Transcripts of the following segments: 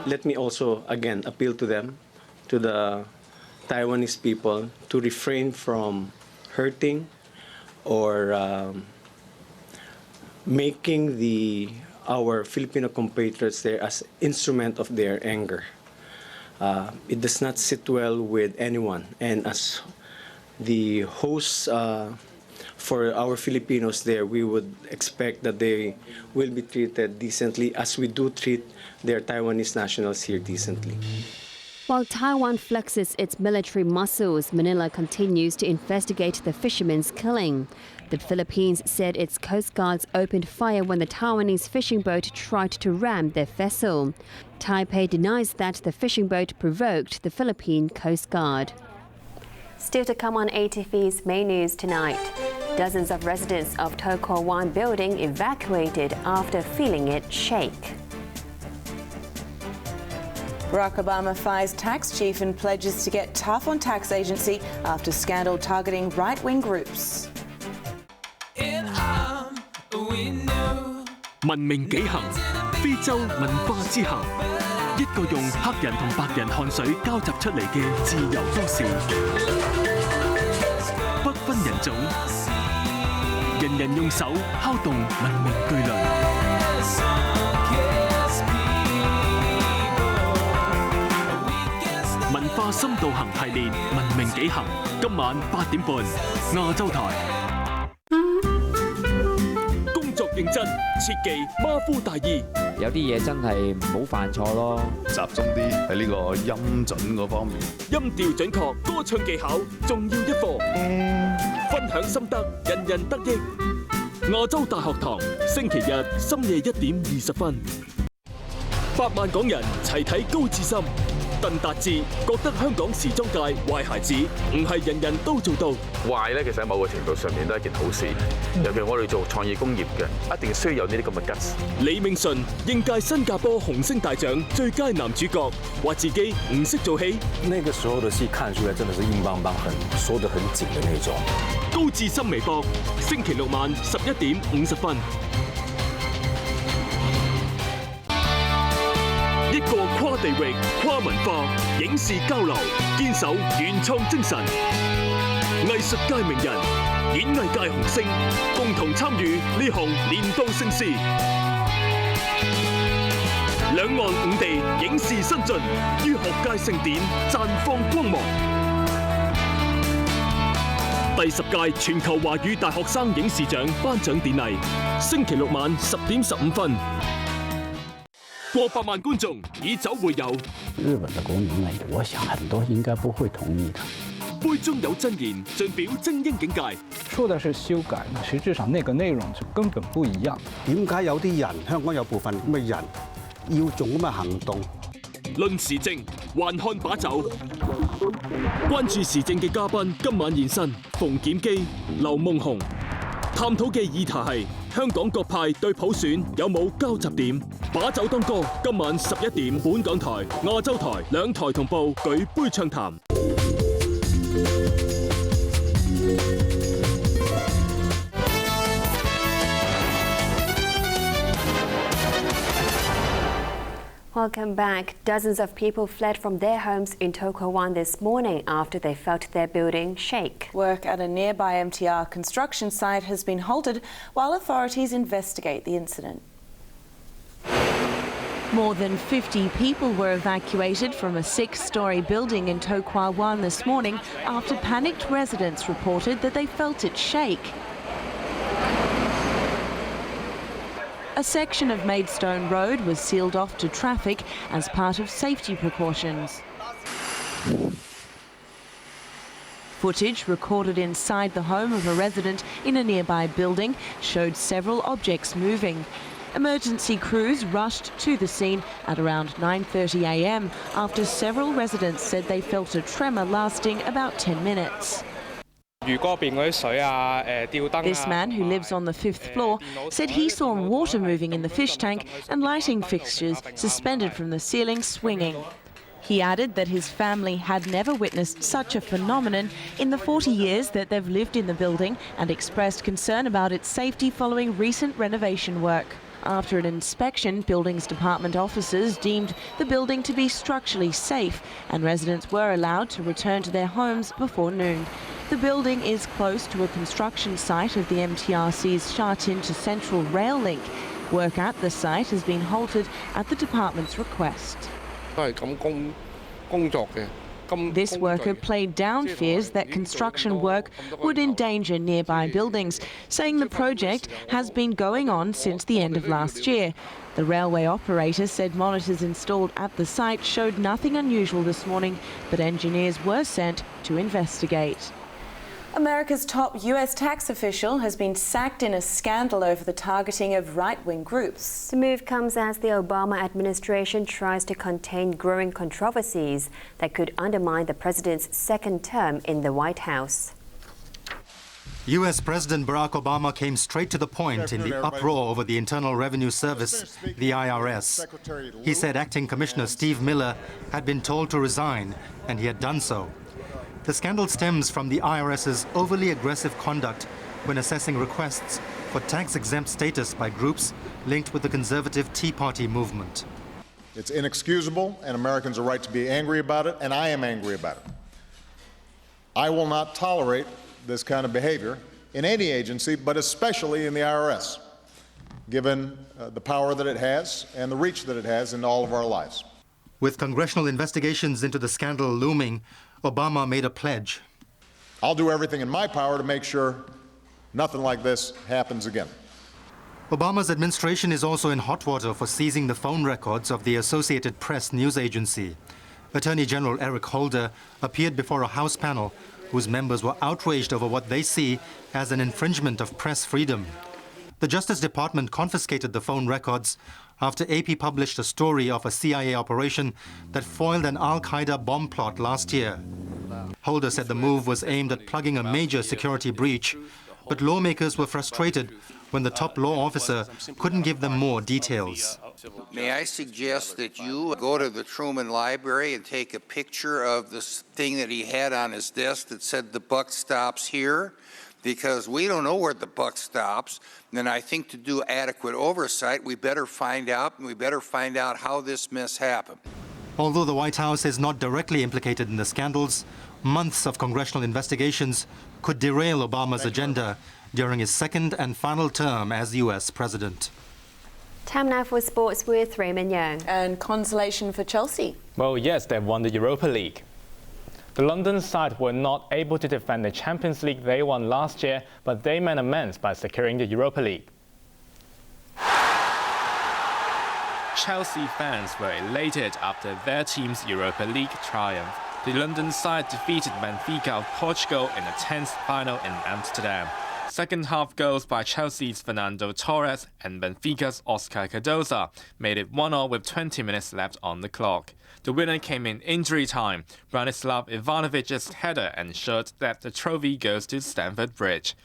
Let me also again appeal to them, to the Taiwanese people, to refrain from hurting or making our Filipino compatriots there as instrument of their anger. It does not sit well with anyone, and as the hosts for our Filipinos there, we would expect that they will be treated decently as we do treat their Taiwanese nationals here decently. While Taiwan flexes its military muscles, Manila continues to investigate the fishermen's killing. The Philippines said its coast guards opened fire when the Taiwanese fishing boat tried to ram their vessel. Taipei denies that the fishing boat provoked the Philippine Coast Guard. Still to come on ATV's main news tonight. Dozens of residents of Tokyo One building evacuated after feeling it shake. Barack Obama fires tax chief and pledges to get tough on tax agency after scandal targeting right-wing groups. 文明幾行，非洲文化之行，一個用黑人同白人汗水交集出嚟嘅自由都市，不分人種，人人用手敲動文明巨輪。文化深度行系列《文明幾行》，今晚8點半，亞洲台。工作認真，切忌馬虎大意。有啲嘢真係唔好犯錯咯。集中啲喺呢個音準嗰方面。音調準確，歌唱技巧重要一課。分享心得，人人得益。亞洲大學堂，星期日深夜1點20分。8萬港人齊睇高志森。鄧達智覺得香港時裝界壞孩子唔係人人都做到。壞咧，其實喺某個程度上面都係一件好事。尤其我哋做創意工業嘅，一定需要有呢啲咁嘅 guts。李銘順應屆新加坡紅星大獎最佳男主角，話自己唔識做戲。那個時候的戲看出來真的是硬邦邦，說得很緊的那種。高志森微博，星期六晚11點50分。一個跨地域、跨文化影視交流，堅守原創精神。藝術界名人、演藝界紅星共同參與呢項年度盛事。兩岸五地影視新晉，於學界盛典綻放光芒。第10屆全球華語大學生影視獎頒獎典禮，星期六晚10點15分。過百萬觀眾以酒會友。日本的公民呢，我想很多應該不會同意的。杯中有真言，盡表精英境界。說的是修改，實質上那個內容就根本不一樣。點解有啲人香港有部分咁嘅人要做咁嘅行動？論時政，還看把酒。關注時政嘅嘉賓今晚現身，馮檢基、劉夢熊。探討嘅議題係香港各派對普選有冇交集點？把酒當歌，今晚11點，本港台、亞洲台兩台同步舉杯暢談。Welcome back. Dozens of people fled from their homes in Tokyo One this morning after they felt their building shake. Work at a nearby MTR construction site has been halted while authorities investigate the incident. More than 50 people were evacuated from a 6-story building in Tokyo One this morning after panicked residents reported that they felt it shake. A section of Maidstone Road was sealed off to traffic as part of safety precautions. Footage recorded inside the home of a resident in a nearby building showed several objects moving. Emergency crews rushed to the scene at around 9:30 a.m. after several residents said they felt a tremor lasting about 10 minutes. This man, who lives on the 5th floor, said he saw water moving in the fish tank and lighting fixtures suspended from the ceiling swinging. He added that his family had never witnessed such a phenomenon in the 40 years that they've lived in the building and expressed concern about its safety following recent renovation work. After an inspection, Buildings Department officers deemed the building to be structurally safe and residents were allowed to return to their homes before noon. The building is close to a construction site of the MTRC's Sha Tin to Central rail link. Work at the site has been halted at the department's request. This worker played down fears that construction work would endanger nearby buildings, saying the project has been going on since the end of last year. The railway operator said monitors installed at the site showed nothing unusual this morning, but engineers were sent to investigate. America's top US tax official has been sacked in a scandal over the targeting of right-wing groups. The move comes as the Obama administration tries to contain growing controversies that could undermine the president's second term in the White House. US President Barack Obama came straight to the point in the uproar over the Internal Revenue Service, the IRS. He said Acting Commissioner Steve Miller had been told to resign, and he had done so. The scandal stems from the IRS's overly aggressive conduct when assessing requests for tax-exempt status by groups linked with the conservative Tea Party movement. It's inexcusable, and Americans are right to be angry about it, and I am angry about it. I will not tolerate this kind of behavior in any agency, but especially in the IRS, given the power that it has and the reach that it has in all of our lives. With congressional investigations into the scandal looming, Obama made a pledge. I'll do everything in my power to make sure nothing like this happens again. Obama's administration is also in hot water for seizing the phone records of the Associated Press news agency. Attorney General Eric Holder appeared before a House panel whose members were outraged over what they see as an infringement of press freedom. The Justice Department confiscated the phone records after AP published a story of a CIA operation that foiled an al-Qaeda bomb plot last year. Holder said the move was aimed at plugging a major security breach, but lawmakers were frustrated when the top law officer couldn't give them more details. May I suggest that you go to the Truman Library and take a picture of this thing that he had on his desk that said the buck stops here? Because we don't know where the buck stops. Then I think to do adequate oversight, we better find out, and we better find out how this mess happened. Although the White House is not directly implicated in the scandals, months of congressional investigations could derail Obama's agenda during his second and final term as U.S. president. Time now for sports with Raymond Young. And consolation for Chelsea. Well, yes, they won the Europa League. The London side were not able to defend the Champions League they won last year, but they made amends by securing the Europa League. Chelsea fans were elated after their team's Europa League triumph. The London side defeated Benfica of Portugal in a tense final in Amsterdam. Second half goals by Chelsea's Fernando Torres and Benfica's Oscar Cardoza made it 1-1 with 20 minutes left on the clock. The winner came in injury time. Branislav Ivanovic's header ensured that the trophy goes to Stamford Bridge.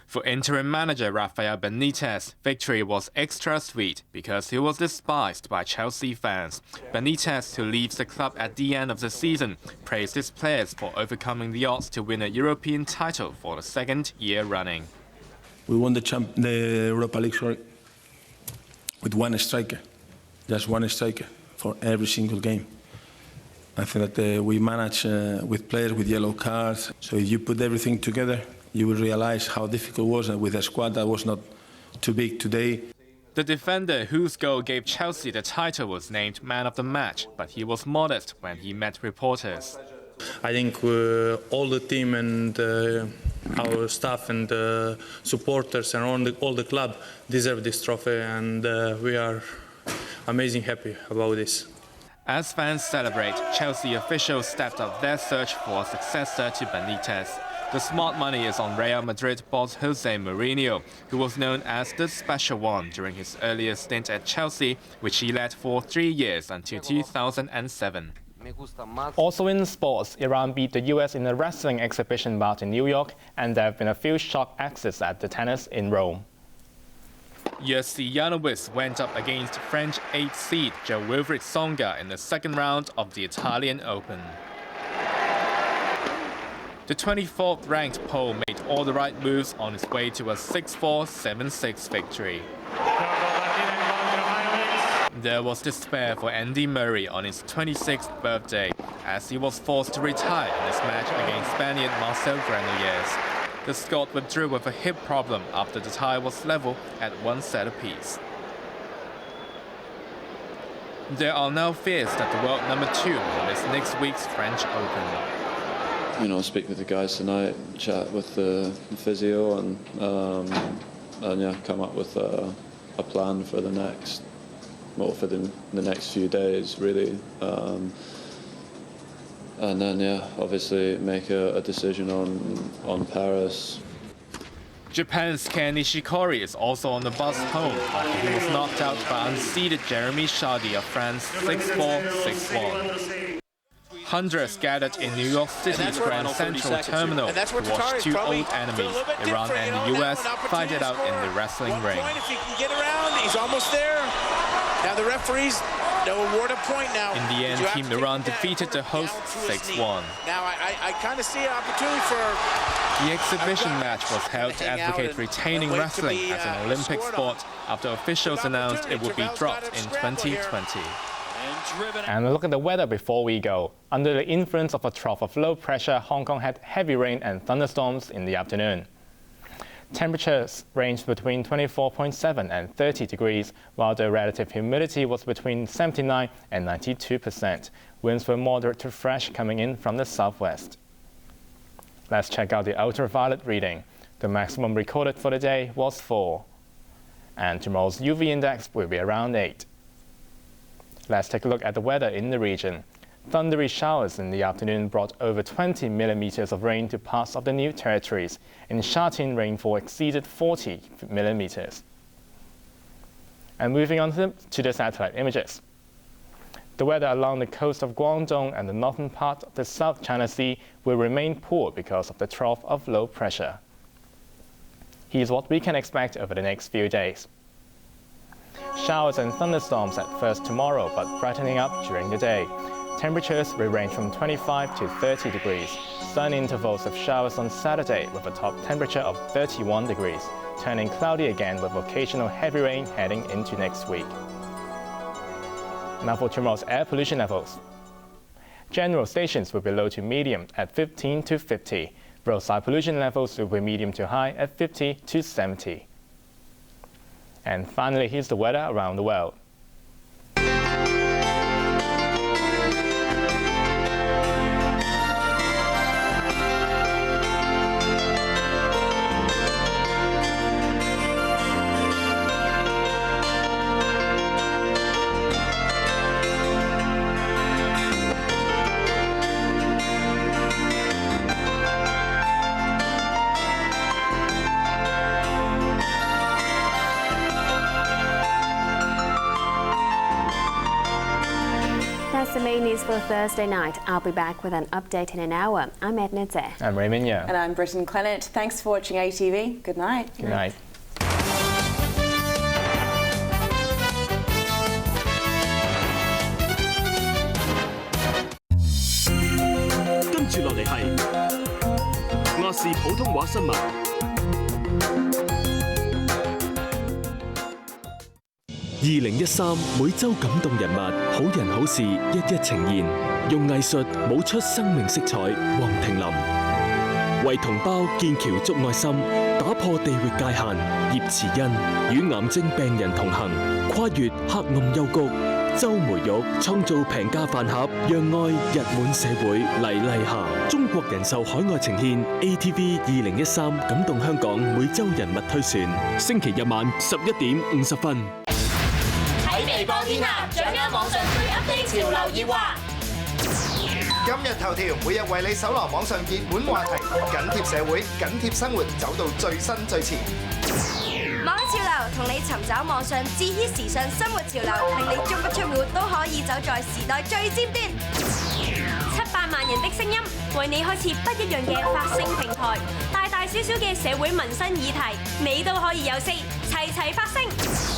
For interim manager Rafael Benitez, victory was extra sweet because he was despised by Chelsea fans. Benitez, who leaves the club at the end of the season, praised his players for overcoming the odds to win a European title for the second year running. We won the Europa League with one striker, just one striker for every single game. I think that we managed with players with yellow cards. So if you put everything together, you will realize how difficult it was with a squad that was not too big today. The defender whose goal gave Chelsea the title was named man of the match, but he was modest when he met reporters. I think all the team and our staff and supporters and all the club deserve this trophy, and we are amazing happy about this. As fans celebrate, Chelsea officials stepped up their search for a successor to Benitez. The smart money is on Real Madrid boss Jose Mourinho, who was known as the Special One during his earlier stint at Chelsea, which he led for 3 years until 2007. Also in sports, Iran beat the US in a wrestling exhibition bout in New York, and there have been a few shock exits at the tennis in Rome. Jerzy Janowicz went up against French 8th seed Jo-Wilfried Tsonga in the second round of the Italian Open. The 24th ranked Pole made all the right moves on his way to a 6-4, 7-6 victory. There was despair for Andy Murray on his 26th birthday as he was forced to retire in his match against Spaniard Marcel Granollers. The Scot withdrew with a hip problem after the tie was level at 1 set apiece. There are now fears that the world number 2 will miss next week's French Open. Speak with the guys tonight, chat with the physio, and yeah, come up with a plan for the next. For the next few days, really, and then obviously make a decision on Paris. Japan's Ken Nishikori is also on the bus home after he was knocked out by unseeded Jeremy Chardy of France 6-4, 6-1. Hundreds gathered in New York City's Grand Central Terminal to watch two old enemies, Iran and the US, fight it out in the wrestling ring. If he can get around, he's almost there. Now the referees, they'll award a point now. In the end, Team Iran defeated the hosts 6-1. Now I kind of see an opportunity for... The exhibition match was held to advocate retaining wrestling as an Olympic sport after officials announced it would be dropped in 2020. And look at the weather before we go. Under the influence of a trough of low pressure, Hong Kong had heavy rain and thunderstorms in the afternoon. Temperatures ranged between 24.7 and 30 degrees, while the relative humidity was between 79 and 92%. Winds were moderate to fresh coming in from the southwest. Let's check out the ultraviolet reading. The maximum recorded for the day was 4. And tomorrow's UV index will be around 8. Let's take a look at the weather in the region. Thundery showers in the afternoon brought over 20 millimeters of rain to parts of the New Territories. In Sha Tin, rainfall exceeded 40 millimeters. And moving on to the satellite images. The weather along the coast of Guangdong and the northern part of the South China Sea will remain poor because of the trough of low pressure. Here's what we can expect over the next few days. Showers and thunderstorms at first tomorrow, but brightening up during the day. Temperatures will range from 25 to 30 degrees. Sun intervals of showers on Saturday with a top temperature of 31 degrees, turning cloudy again with occasional heavy rain heading into next week. Now for tomorrow's air pollution levels. General stations will be low to medium at 15 to 50. Roadside pollution levels will be medium to high at 50 to 70. And finally, here's the weather around the world. That's the main news for Thursday night. I'll be back with an update in an hour. I'm Edna Tse. I'm Raymond Yeo. And I'm Britton Clennett. Thanks for watching ATV. Good night. Good night. 跟住落嚟係亞視普通話新聞。2013每週感動人物，好人好事一一呈現，用藝術舞出生命色彩。黃庭琳為同胞建橋築愛心，打破地域界限。葉慈恩與癌症病人同行，跨越黑暗幽谷。周梅玉創造平價飯盒，讓愛溢滿社會。黎麗霞，中國人壽海外呈獻 ATV 2013感動香港每週人物推選，星期日晚11點50分。喺微博天下，掌握網上最 update 潮流熱話。今日頭條每日為你搜羅網上熱門話題，緊貼社會，緊貼生活，走到最新最前。網潮流同你尋找網上至 hit 時尚生活潮流，令你足不出戶都可以走在時代最尖端。700萬人的聲音，為你開設不一樣嘅發聲平台，大大小小嘅社會民生議題，你都可以有聲，齊齊發聲。